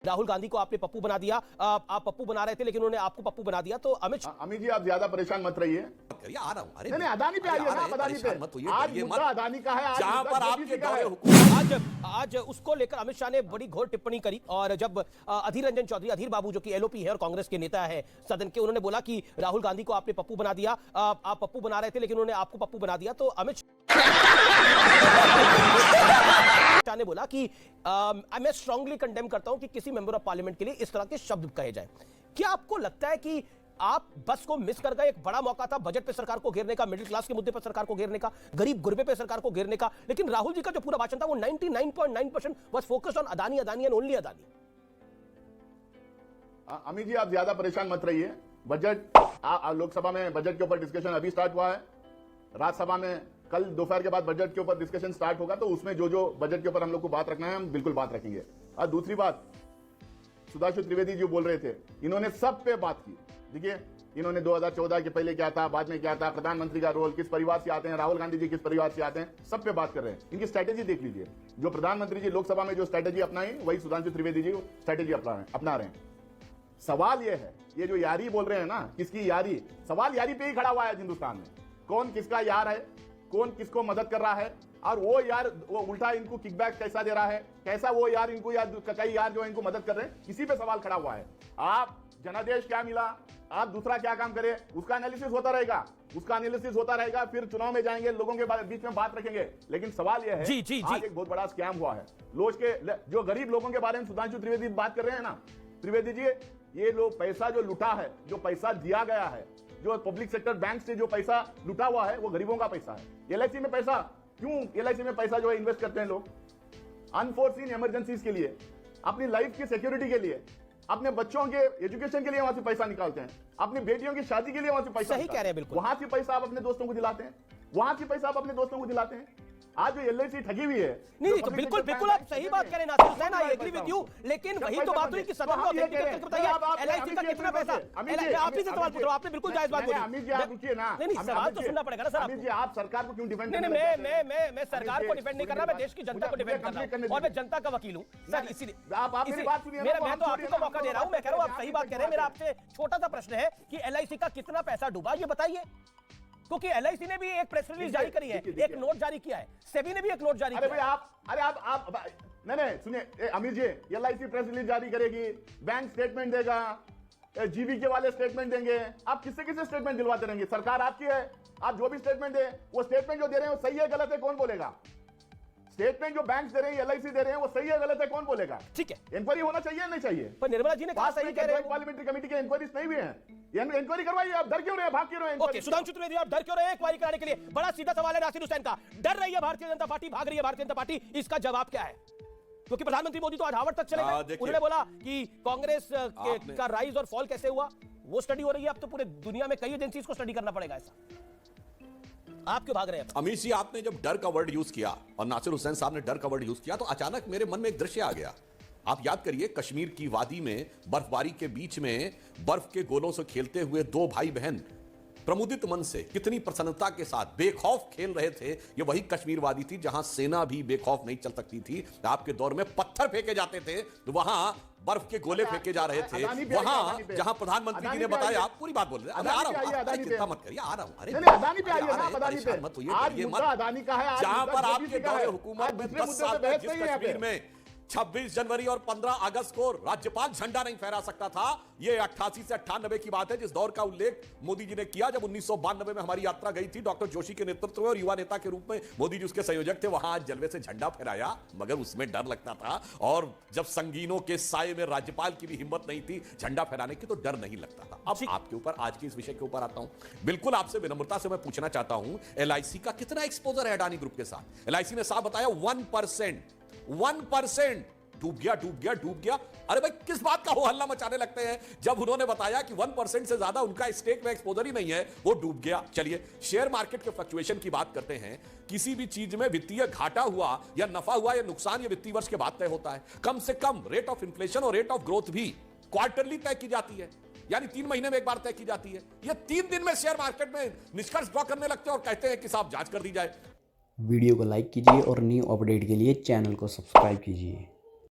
राहुल गांधी को आपने पप्पू बना दिया, आप पप्पू बना रहे थे लेकिन उन्होंने आपको पप्पू बना दिया। तो अमित जी आप ज्यादा परेशान मत रहिए। आ रहा हूं। अरे नहीं अदानी पे आइए ना, अदानी पे आज मुद्दा अदानी का है। जहां पर आपके दौरे आज उसको लेकर अमित शाह ने बड़ी घोर टिप्पणी करी। और जब अधीर रंजन चौधरी, अधीर बाबू जो कि एलओपी है और कांग्रेस के नेता है सदन के, उन्होंने बोला कि राहुल गांधी को आपने पप्पू बना दिया, आप पप्पू बना रहे थे लेकिन उन्होंने आपको पप्पू बना दिया। तो अमित शाह ने बोला कि मैं स्ट्रांगली कंडेम करता हूं कि किसी मेंबर ऑफ पार्लियामेंट के लिए इस तरह के शब्द कहे जाए। क्या आपको लगता है कि आप बस को मिस कर गए? एक बड़ा मौका था बजट पे सरकार को घेरने का, मिडिल क्लास के मुद्दे पर सरकार को घेरने का, गरीब गुरबे पे सरकार को घेरने का, लेकिन राहुल जी का जो पूरा भाषण था वो 99.9% was focused on Adani, Adani and only Adani. Amit ji आप ज्यादा परेशान मत रहिए। बजट लोकसभा में बजट के ऊपर डिस्कशन अभी स्टार्ट हुआ है। राज्यसभा में कल दोपहर के बाद बजट के ऊपर डिस्कशन स्टार्ट होगा, तो उसमें जो बजट के ऊपर हम लोग को बात रखना है हम बिल्कुल बात रखेंगे। और दूसरी बात, सुधांशु त्रिवेदी जो बोल रहे थे, इन्होंने सब पे बात की। देखिए इन्होंने 2014 के पहले क्या था, बाद में क्या था, प्रधानमंत्री का रोल, किस परिवार से आते हैं, राहुल गांधी जी किस परिवार से आते हैं, सब पे बात कर रहे हैं। इनकी स्ट्रैटेजी देख लीजिए। जो प्रधानमंत्री जी लोकसभा में जो स्ट्रैटेजी अपनाई, वही सुधांशु त्रिवेदी जी स्ट्रैटेजी अपना रहे हैं। सवाल यह है, ये जो यारी बोल रहे हैं ना, किसकी यारी, सवाल यारी पे ही खड़ा हुआ है हिंदुस्तान में। कौन किसका यार है, कौन किसको मदद कर रहा है, और वो यार वो उल्टा इनको किकबैक कैसा दे रहा है, कैसा वो यार इनको कई यार जो इनको मदद कर रहे हैं, इसी पे सवाल खड़ा हुआ है। आप जनादेश क्या मिला, आप दूसरा क्या काम करें, उसका एनालिसिस होता रहेगा, फिर चुनाव में जाएंगे, लोगों के बीच में बात रखेंगे। लेकिन सवाल यह है, आज एक बहुत बड़ा स्कैम हुआ है। लोग के जो गरीब लोगों के बारे में सुधांशु त्रिवेदी बात कर रहे हैं ना, त्रिवेदी जी ये लोग पैसा जो लुटा है, जो पैसा दिया गया है, जो पब्लिक सेक्टर बैंक से जो पैसा लुटा हुआ है, वो गरीबों का पैसा है। एलआईसी में पैसा क्यों, एलआईसी में पैसा जो है इन्वेस्ट करते हैं लोग अनफोर्सीन इमरजेंसीज के लिए, अपनी लाइफ की सिक्योरिटी के लिए, अपने बच्चों के एजुकेशन के लिए वहां से पैसा निकालते हैं, अपनी बेटियों की शादी के लिए वहां से पैसा, सही कह रहे हैं बिल्कुल। वहां से पैसा आप अपने दोस्तों को दिलाते हैं, आज जो एलआईसी ठगी हुई है। नहीं तो बिल्कुल बिल्कुल आप सही बात करें Nasser Hussain, I agree with you. लेकिन वही तो बात हुई कि सदन को ऑथेंटिकेट बताइए एलआईसी का कितना पैसा। आप ही से सवाल पूछ रहा हूं, आपने बिल्कुल जायज बात बोली। अमित जी आप रुकिए ना, नहीं सवाल तो सुनना पड़ेगा ना सर। अमित जी आप सरकार को क्यों डिफेंड कर रहे हैं? मैं सरकार को डिफेंड नहीं कर रहा, मैं देश की जनता को डिफेंड कर रहा हूं और मैं जनता का वकील हूं सर। इसीलिए आप मेरी बात सुनिए। मैं तो आपको मौका दे रहा हूं, मैं कह रहा हूं आप सही बात कह रहे हैं। मेरा आपसे छोटा सा प्रश्न है कि एलआईसी का कितना पैसा डूबा, ये बताइए। क्योंकि एलआईसी ने भी एक प्रेस रिलीज जारी करी है, एक नोट जारी किया है, सेबी ने भी एक नोट जारी किया है। आप नहीं सुनिए अमीर जी, एलआईसी प्रेस रिलीज जारी करेगी, बैंक स्टेटमेंट देगा, जीवीके वाले स्टेटमेंट देंगे, आप किससे स्टेटमेंट दिलवाते रहेंगे? सरकार आपकी है, आप जो भी स्टेटमेंट दे, वो स्टेटमेंट जो दे रहे हैं वो सही है गलत है कौन बोलेगा? स्टेटमेंट जो बैंक दे रहे हैं, एलआईसी दे रहे हैं, वो सही है गलत है कौन बोलेगा? ठीक है, इंक्वायरी होना चाहिए नहीं चाहिए? पर निर्मला जी ने कहा सही कह रहे हैं, पार्लियामेंट्री कमेटी के इंक्वायरीज नहीं भी हैं, इंक्वायरी करवाइए। आप डर क्यों रहे हैं, भाग क्यों रहे हैं? ओके सुधांशु त्रिवेदी आप डर क्यों रहे हैं इंक्वायरी कराने के लिए? बड़ा सीधा सवाल है नासिर हुसैन का, डर रही है भारतीय जनता पार्टी, भाग रही है भारतीय जनता पार्टी, इसका जवाब क्या है? क्योंकि प्रधानमंत्री मोदी तो आज हार्वर्ड तक चले गए, उन्होंने बोला कि कांग्रेस का राइज और फॉल कैसे हुआ वो स्टडी हो रही है। अब तो पूरे दुनिया में कई एजेंसीज को स्टडी करना पड़ेगा ऐसा। आप क्यों भाग रहे हैं? अमित जी आपने जब डर का वर्ड यूज किया और नासिर हुसैन साहब ने डर का वर्ड यूज किया, तो अचानक मेरे मन में एक दृश्य आ गया। आप याद करिए, कश्मीर की वादी में बर्फबारी के बीच में बर्फ के गोलों से खेलते हुए दो भाई बहन प्रमुदित मन से कितनी प्रसन्नता के साथ बेखौफ खेल रहे थे। ये वही कश्मीर वादी थी जहां सेना भी बेखौफ नहीं चल सकती थी। आपके दौर में पत्थर फेंके जाते थे, तो वहां बर्फ के गोले फेंके जा रहे थे। वहां जहां प्रधानमंत्री जी ने बताया, आप पूरी बात बोल रहे हैं, आ रहा हूं, चिंता मत करिए, आ रहा हूं। अरे अदानी पे आइए ना, अदानी पे मत होइए, अदानी का है जहां पर आपके दौरे हुकूमत में 10 साल तक जिस कश्मीर में 26 जनवरी और 15 अगस्त को राज्यपाल झंडा नहीं फहरा सकता था। यह 88 से 98 की बात है, जिस दौर का उल्लेख मोदी जी ने किया जब 1992 में हमारी यात्रा गई थी डॉक्टर जोशी के नेतृत्व में और युवा नेता के रूप में मोदी जी उसके संयोजक थे। वहां आज जलवे से झंडा फहराया, मगर उसमें डर लगता था। और जब संगीनों के साए में राज्यपाल की भी हिम्मत नहीं थी झंडा फहराने की, तो डर नहीं लगता था। अब आपके ऊपर आज के इस विषय के ऊपर आता हूं। बिल्कुल आपसे विनम्रता से मैं पूछना चाहता हूं, एलआईसी का कितना एक्सपोजर है अडानी ग्रुप के साथ? एलआईसी ने साफ बताया 1%। डूब गया। अरे भाई किस बात का हो हल्ला मचाने लगते हैं जब उन्होंने बताया कि 1% से ज्यादा उनका स्टेक में एक्सपोजर ही नहीं है, वो डूब गया। चलिए शेयर मार्केट के फ्लक्चुएशन की बात करते हैं। किसी भी चीज में वित्तीय घाटा हुआ या नफा हुआ या नुकसान, ये वित्तीय वर्ष के बाद तय होता है। कम से कम रेट ऑफ इन्फ्लेशन और रेट ऑफ ग्रोथ भी क्वार्टरली तय की जाती है, यानी 3 महीने में एक बार तय की जाती है। ये 3 दिन में शेयर मार्केट में निष्कर्ष ड्रॉ करने लगते हैं और कहते हैं कि साहब जांच कर दी जाए। वीडियो को लाइक कीजिए और न्यू अपडेट के लिए चैनल को सब्सक्राइब कीजिए।